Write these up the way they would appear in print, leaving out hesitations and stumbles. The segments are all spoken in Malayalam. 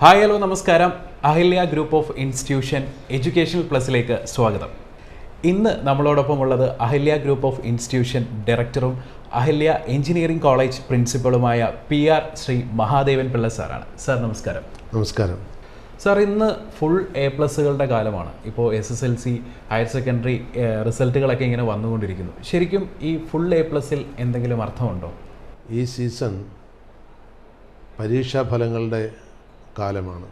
ഹായ് ഹലോ നമസ്കാരം. Ahalya group of institution educational പ്ലസിലേക്ക് സ്വാഗതം. ഇന്ന് നമ്മളോടൊപ്പം ഉള്ളത് അഹല്യ ഗ്രൂപ്പ് ഓഫ് ഇൻസ്റ്റിറ്റ്യൂഷൻ ഡയറക്ടറും അഹല്യ എഞ്ചിനീയറിംഗ് കോളേജ് പ്രിൻസിപ്പളുമായ PR ശ്രീ മഹാദേവൻ പിള്ള സാറാണ്. സാർ നമസ്കാരം. നമസ്കാരം സാർ, ഇന്ന് ഫുൾ A+കളുടെ കാലമാണ്. ഇപ്പോൾ SSLC, ഹയർ സെക്കൻഡറി റിസൾട്ടുകളൊക്കെ ഇങ്ങനെ വന്നുകൊണ്ടിരിക്കുന്നു. ശരിക്കും ഈ ഫുൾ A+ൽ എന്തെങ്കിലും അർത്ഥമുണ്ടോ? ഈ സീസൺ പരീക്ഷാഫലങ്ങളുടെ കാലമാണ്.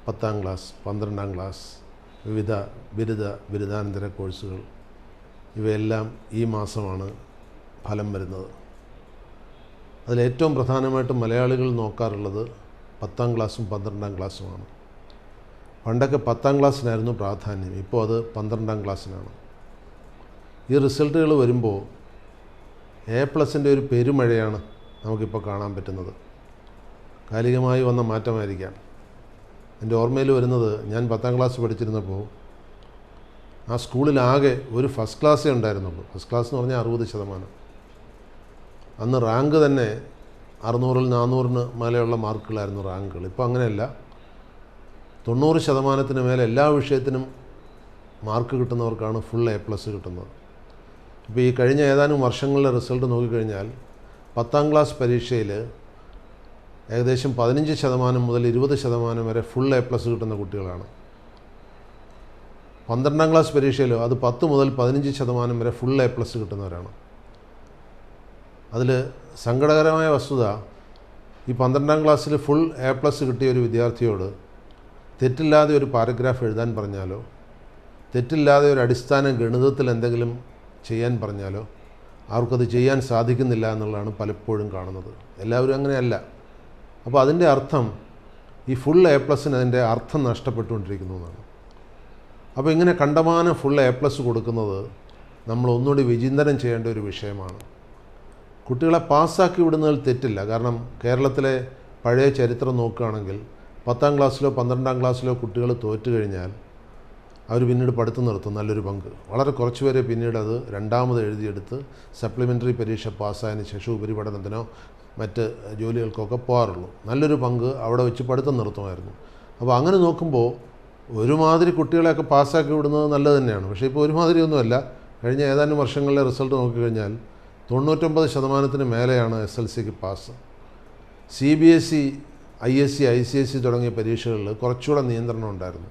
10ാം ക്ലാസ്, 12ാം ക്ലാസ്, വിവിധ ബിരുദാനന്തര കോഴ്സുകൾ ഇവയെല്ലാം ഈ മാസമാണ് ഫലം വരുന്നത്. അതിലേറ്റവും പ്രധാനമായിട്ടും മലയാളികൾ നോക്കാറുള്ളത് 10ാം ക്ലാസ്സും 12ാം ക്ലാസ്സുമാണ്. പണ്ടൊക്കെ 10ാം ക്ലാസ്സിനായിരുന്നു പ്രാധാന്യം, ഇപ്പോൾ അത് 12ാം ക്ലാസ്സിനാണ്. ഈ റിസൾട്ടുകൾ വരുമ്പോൾ A+ൻ്റെ ഒരു പെരുമഴയാണ് നമുക്കിപ്പോൾ കാണാൻ പറ്റുന്നത്. കാലികമായി വന്ന മാറ്റമായിരിക്കാം. എൻ്റെ ഓർമ്മയിൽ വരുന്നത്, ഞാൻ 10ാം ക്ലാസ് പഠിച്ചിരുന്നപ്പോൾ ആ സ്കൂളിലാകെ ഒരു ഫസ്റ്റ് ക്ലാസ്സേ ഉണ്ടായിരുന്നുള്ളൂ. ഫസ്റ്റ് ക്ലാസ് എന്ന് പറഞ്ഞാൽ 60%. അന്ന് റാങ്ക് തന്നെ 600-ൽ 400-ന് മേലെയുള്ള മാർക്കുകളായിരുന്നു റാങ്കുകൾ. ഇപ്പോൾ അങ്ങനെയല്ല, 90% മേലെ എല്ലാ വിഷയത്തിനും മാർക്ക് കിട്ടുന്നവർക്കാണ് ഫുൾ A+ കിട്ടുന്നത്. ഇപ്പോൾ ഈ കഴിഞ്ഞ ഏതാനും വർഷങ്ങളിലെ റിസൾട്ട് നോക്കിക്കഴിഞ്ഞാൽ 10ാം ക്ലാസ് പരീക്ഷയിൽ ഏകദേശം 15% മുതൽ 20% വരെ ഫുൾ A+ കിട്ടുന്ന കുട്ടികളാണ്. 12ാം ക്ലാസ് പരീക്ഷയിലോ അത് 10 മുതൽ 15% വരെ ഫുൾ A+ കിട്ടുന്നവരാണ്. അതിൽ സങ്കടകരമായ വസ്തുത, ഈ 12ാം ക്ലാസ്സിൽ ഫുൾ A+ കിട്ടിയ ഒരു വിദ്യാർത്ഥിയോട് തെറ്റില്ലാതെ ഒരു പാരഗ്രാഫ് എഴുതാൻ പറഞ്ഞാലോ, തെറ്റില്ലാതെ ഒരു അടിസ്ഥാന ഗണിതത്തിൽ എന്തെങ്കിലും ചെയ്യാൻ പറഞ്ഞാലോ അവർക്കത് ചെയ്യാൻ സാധിക്കുന്നില്ല എന്നുള്ളതാണ് പലപ്പോഴും കാണുന്നത്. എല്ലാവരും അങ്ങനെയല്ല. അപ്പോൾ അതിൻ്റെ അർത്ഥം ഈ ഫുൾ A+ന് അതിൻ്റെ അർത്ഥം നഷ്ടപ്പെട്ടുകൊണ്ടിരിക്കുന്നു എന്നാണ്. അപ്പോൾ ഇങ്ങനെ കണ്ടമാനം ഫുൾ A+ കൊടുക്കുന്നത് നമ്മൾ ഒന്നുകൂടി വിചിന്തനം ചെയ്യേണ്ട ഒരു വിഷയമാണ്. കുട്ടികളെ പാസ്സാക്കി വിടുന്നതിൽ തെറ്റില്ല. കാരണം കേരളത്തിലെ പഴയ ചരിത്രം നോക്കുകയാണെങ്കിൽ 10ാം ക്ലാസ്സിലോ 12ാം ക്ലാസ്സിലോ കുട്ടികൾ തോറ്റു കഴിഞ്ഞാൽ അവർ പിന്നീട് പഠിത്തം നിർത്തും. നല്ലൊരു പങ്ക്, വളരെ കുറച്ച് പേരെ പിന്നീട് അത് രണ്ടാമത് എഴുതിയെടുത്ത് സപ്ലിമെൻ്ററി പരീക്ഷ പാസ്സായതിന് ശേഷം ഉപരിപഠനത്തിനോ മറ്റ് ജോലികൾക്കൊക്കെ പോകാറുള്ളൂ. നല്ലൊരു പങ്ക് അവിടെ വെച്ച് പഠിത്തം നിർത്തുമായിരുന്നു. അപ്പോൾ അങ്ങനെ നോക്കുമ്പോൾ ഒരുമാതിരി കുട്ടികളെയൊക്കെ പാസ്സാക്കി വിടുന്നത് നല്ലത് തന്നെയാണ്. പക്ഷേ ഇപ്പോൾ ഒരുമാതിരിയൊന്നുമല്ല. കഴിഞ്ഞ ഏതാനും വർഷങ്ങളിലെ റിസൾട്ട് നോക്കിക്കഴിഞ്ഞാൽ 99% മേലെയാണ് SSLCക്ക് പാസ്. CBSE, ISC, ICSE തുടങ്ങിയ പരീക്ഷകളിൽ കുറച്ചുകൂടെ നിയന്ത്രണം ഉണ്ടായിരുന്നു.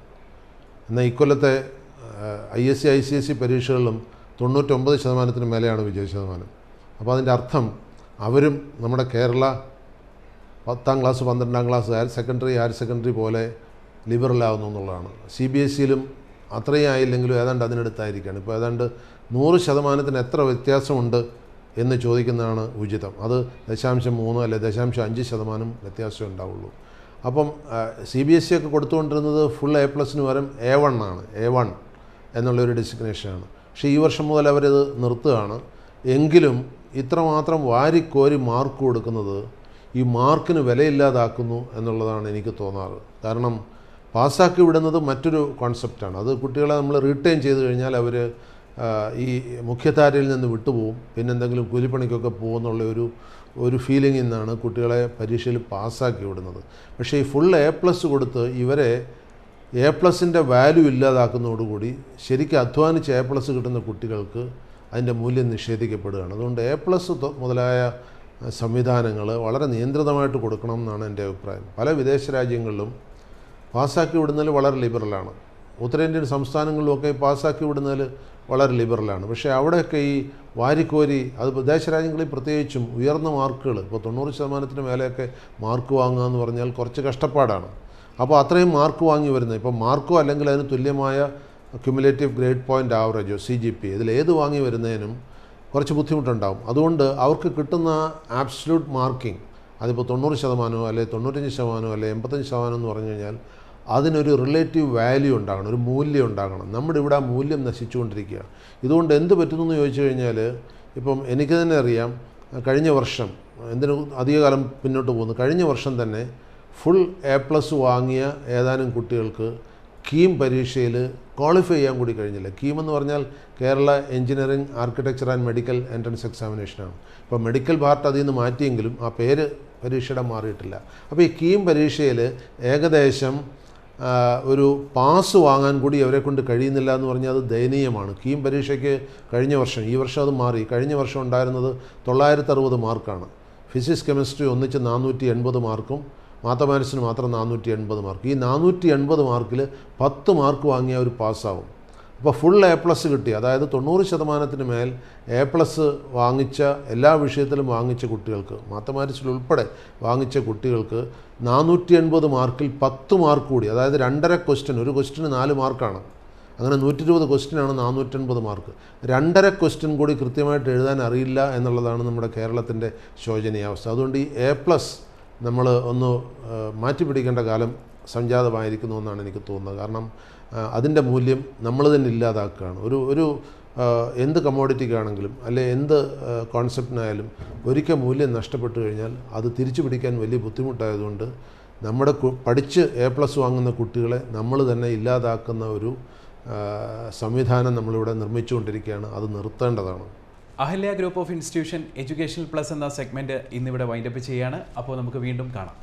എന്നാൽ ഇക്കൊല്ലത്തെ ISC, ICSE പരീക്ഷകളിലും 99% മേലെയാണ് വിജയശതമാനം. അപ്പോൾ അതിൻ്റെ അർത്ഥം അവരും നമ്മുടെ Kerala 10ാം class 12ാം class higher secondary പോലെ ലിബറലാവുന്നു എന്നുള്ളതാണ്. CBSEയിലും അത്രയും ആയില്ലെങ്കിലും ഏതാണ്ട് അതിനടുത്തായിരിക്കുകയാണ്. ഇപ്പോൾ ഏതാണ്ട് 100% എത്ര വ്യത്യാസമുണ്ട് എന്ന് ചോദിക്കുന്നതാണ് ഉചിതം. അത് 0.3 അല്ലെ 0.5% വ്യത്യാസം ഉണ്ടാവുള്ളൂ. അപ്പം CBSE ഒക്കെ കൊടുത്തുകൊണ്ടിരുന്നത് ഫുൾ A+ന് പകരം A1 ആണ്. A1 എന്നുള്ളൊരു ഡെസിഗ്നേഷനാണ്. പക്ഷേ ഈ വർഷം മുതൽ അവരത് നിർത്തുകയാണ്. എങ്കിലും ഇത്രമാത്രം വാരിക്കോരി മാർക്ക് കൊടുക്കുന്നത് ഈ മാർക്കിന് വിലയില്ലാതാക്കുന്നു എന്നുള്ളതാണ് എനിക്ക് തോന്നാറ്. കാരണം പാസ്സാക്കി വിടുന്നത് മറ്റൊരു കോൺസെപ്റ്റാണ്. അത് കുട്ടികളെ നമ്മൾ റീറ്റെയിൻ ചെയ്ത് കഴിഞ്ഞാൽ അവർ ഈ മുഖ്യധാരയിൽ നിന്ന് വിട്ടുപോകും, പിന്നെ എന്തെങ്കിലും കൂലിപ്പണിക്കൊക്കെ പോകുമെന്നുള്ള ഒരു ഫീലിംഗിൽ നിന്നാണ് കുട്ടികളെ പരീക്ഷയിൽ പാസ്സാക്കി വിടുന്നത്. പക്ഷേ ഈ ഫുൾ A+ കൊടുത്ത് ഇവരെ A+ൻ്റെ വാല്യൂ ഇല്ലാതാക്കുന്നതോടുകൂടി ശരിക്കും അധ്വാനിച്ച് A+ കിട്ടുന്ന കുട്ടികൾക്ക് അതിൻ്റെ മൂല്യം നിഷേധിക്കപ്പെടുകയാണ്. അതുകൊണ്ട് A+ മുതലായ സംവിധാനങ്ങൾ വളരെ നിയന്ത്രിതമായിട്ട് കൊടുക്കണം എന്നാണ് എൻ്റെ അഭിപ്രായം. പല വിദേശ രാജ്യങ്ങളിലും പാസ്സാക്കി വിടുന്നതിൽ വളരെ ലിബറലാണ്. ഉത്തരേന്ത്യൻ സംസ്ഥാനങ്ങളിലുമൊക്കെ പാസ്സാക്കി വിടുന്നതിൽ വളരെ ലിബറലാണ്. പക്ഷേ അവിടെയൊക്കെ ഈ വാരിക്കോരി, അത് വിദേശ രാജ്യങ്ങളിൽ പ്രത്യേകിച്ചും ഉയർന്ന മാർക്കുകൾ, ഇപ്പോൾ 90% മേലെയൊക്കെ മാർക്ക് വാങ്ങുക എന്ന് പറഞ്ഞാൽ കുറച്ച് കഷ്ടപ്പാടാണ്. അപ്പോൾ അത്രയും മാർക്ക് വാങ്ങി വരുന്നത്, ഇപ്പോൾ മാർക്കോ അല്ലെങ്കിൽ അതിന് തുല്യമായ ക്യുമുലേറ്റീവ് ഗ്രേഡ് പോയിൻ്റ് ആവറേജോ CGPA ഇതിലേത് വാങ്ങി വരുന്നതിനും കുറച്ച് ബുദ്ധിമുട്ടുണ്ടാകും. അതുകൊണ്ട് അവർക്ക് കിട്ടുന്ന ആബ്സല്യൂട്ട് മാർക്കിംഗ് അതിപ്പോൾ 90% അല്ലെ 95% അല്ലെ 85% എന്ന് പറഞ്ഞു കഴിഞ്ഞാൽ അതിനൊരു റിലേറ്റീവ് വാല്യൂ ഉണ്ടാകണം, ഒരു മൂല്യം ഉണ്ടാകണം. നമ്മുടെ ഇവിടെ ആ മൂല്യം നശിച്ചുകൊണ്ടിരിക്കുകയാണ്. ഇതുകൊണ്ട് എന്ത് പറ്റുന്നു എന്ന് ചോദിച്ചു കഴിഞ്ഞാൽ, ഇപ്പം എനിക്ക് തന്നെ അറിയാം, കഴിഞ്ഞ വർഷം, എന്തിനു അധികകാലം പിന്നോട്ട് പോകുന്നു, കഴിഞ്ഞ വർഷം തന്നെ ഫുൾ A+ വാങ്ങിയ ഏതാനും കുട്ടികൾക്ക് കീം പരീക്ഷയിൽ ക്വാളിഫൈ ചെയ്യാൻ കൂടി കഴിഞ്ഞില്ല. കീം എന്ന് പറഞ്ഞാൽ Kerala engineering architecture and medical entrance എക്സാമിനേഷനാണ്. ഇപ്പോൾ മെഡിക്കൽ പാർട്ട് അതിൽ നിന്ന് മാറ്റിയെങ്കിലും ആ പേര് പരീക്ഷയുടെ മാറിയിട്ടില്ല. അപ്പോൾ ഈ കീം പരീക്ഷയിൽ ഏകദേശം ഒരു പാസ് വാങ്ങാൻ കൂടി അവരെ കൊണ്ട് കഴിയുന്നില്ല എന്ന് പറഞ്ഞാൽ അത് ദയനീയമാണ്. കീം പരീക്ഷയ്ക്ക് കഴിഞ്ഞ വർഷം, ഈ വർഷം അത് മാറി, കഴിഞ്ഞ വർഷം ഉണ്ടായിരുന്നത് 960 മാർക്കാണ്. ഫിസിക്സ് കെമിസ്ട്രി ഒന്നിച്ച് 480 മാർക്കും മാത്തമാറ്റിക്സിന് മാത്രം 480 മാർക്ക്. ഈ 480 മാർക്കിൽ 10 മാർക്ക് വാങ്ങിയ ഒരു പാസ്സാവും. അപ്പോൾ ഫുൾ A+ കിട്ടി, അതായത് 90% മേൽ A+ വാങ്ങിച്ച എല്ലാ വിഷയത്തിലും വാങ്ങിച്ച കുട്ടികൾക്ക്, മാത്തമാറ്റിക്സിൽ ഉൾപ്പെടെ വാങ്ങിച്ച കുട്ടികൾക്ക് 480 മാർക്കിൽ 10 മാർക്ക് കൂടി, അതായത് 2.5 ക്വസ്റ്റ്യൻ, ഒരു ക്വസ്റ്റ്യന് 4 മാർക്കാണ്, അങ്ങനെ 120 ക്വസ്റ്റ്യനാണ് 480 മാർക്ക്. 2.5 ക്വസ്റ്റ്യൻ കൂടി കൃത്യമായിട്ട് എഴുതാൻ അറിയില്ല എന്നുള്ളതാണ് നമ്മുടെ കേരളത്തിൻ്റെ ശോചനീയാവസ്ഥ. അതുകൊണ്ട് ഈ A+ നമ്മൾ ഒന്ന് മാറ്റിപ്പിടിക്കേണ്ട കാലം സംജാതമായിരിക്കുന്നു എന്നാണ് എനിക്ക് തോന്നുന്നത്. കാരണം അതിൻ്റെ മൂല്യം നമ്മൾ തന്നെ ഇല്ലാതാക്കുകയാണ്. ഒരു എന്ത് കമ്മോഡിറ്റിക്കാണെങ്കിലും അല്ലെ എന്ത് കോൺസെപ്റ്റിനായാലും ഒരിക്കൽ മൂല്യം നഷ്ടപ്പെട്ടു കഴിഞ്ഞാൽ അത് തിരിച്ചു പിടിക്കാൻ വലിയ ബുദ്ധിമുട്ടായതുകൊണ്ട് നമ്മുടെ പഠിച്ച് A+ വാങ്ങുന്ന കുട്ടികളെ നമ്മൾ തന്നെ ഇല്ലാതാക്കുന്ന ഒരു സംവിധാനം നമ്മളിവിടെ നിർമ്മിച്ചുകൊണ്ടിരിക്കുകയാണ്. അത് നിർത്തേണ്ടതാണ്. Ahalya group of institution educational plus എന്ന സെഗ്മെൻറ്റ് ഇന്നിവിടെ വൈൻഡപ്പ് ചെയ്യുകയാണ്. അപ്പോൾ നമുക്ക് വീണ്ടും കാണാം.